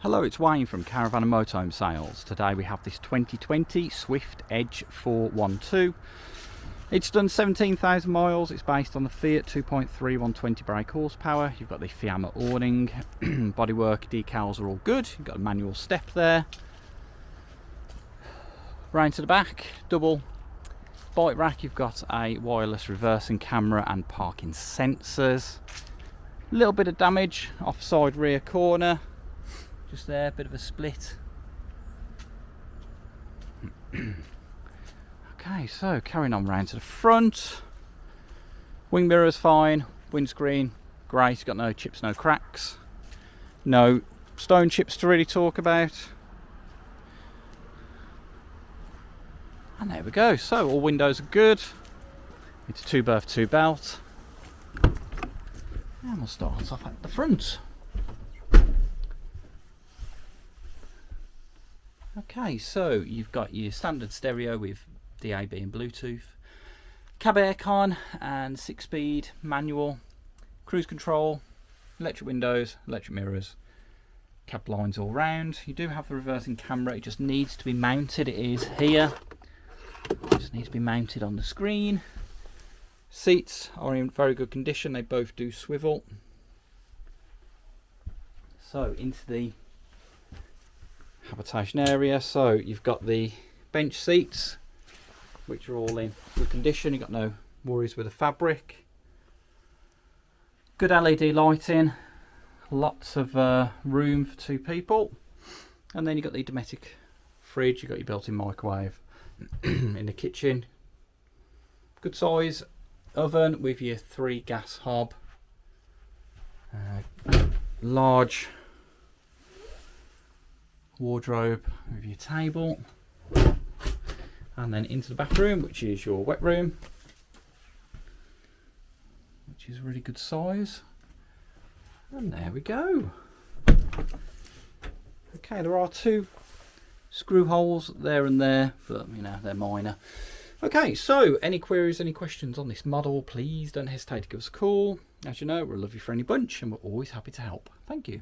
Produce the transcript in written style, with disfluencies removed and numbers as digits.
Hello, it's Wayne from Caravan and Motorhome Sales. Today we have this 2020 Swift Edge 412. It's done 17,000 miles. It's based on the Fiat 2.3 120 brake horsepower. You've got the Fiamma awning, bodywork, decals are all good. You've got a manual step there. Round to the back, double bike rack. You've got a wireless reversing camera and parking sensors. A little bit of damage offside rear corner. Just there, bit of a split. Okay, so carrying on round to the front. Wing mirror's fine, windscreen great, got no chips, no cracks. No stone chips to really talk about. And there we go, so all windows are good. It's a 2-berth 2-belt. And we'll start off at the front. Okay, so you've got your standard stereo with DAB and Bluetooth, cab aircon and 6-speed manual, cruise control, electric windows, electric mirrors, cab lines all round. You do have the reversing camera, it just needs to be mounted. It is here, it just needs to be mounted on the screen. Seats are in very good condition, they both do swivel. So into the habitation area, so you've got the bench seats which are all in good condition. You've got no worries with the fabric. Good LED lighting, lots of room for 2 people, and then you've got the domestic fridge. You've got your built-in microwave in the kitchen. Good size oven with your 3 gas hob, large wardrobe with your table, and then into the bathroom, which is your wet room, which is a really good size. And there we go. Okay, there are 2 screw holes there and there, but you know, they're minor. Okay, so any queries, any questions on this model, please don't hesitate to give us a call. As you know, we're a lovely friendly bunch and we're always happy to help. Thank you.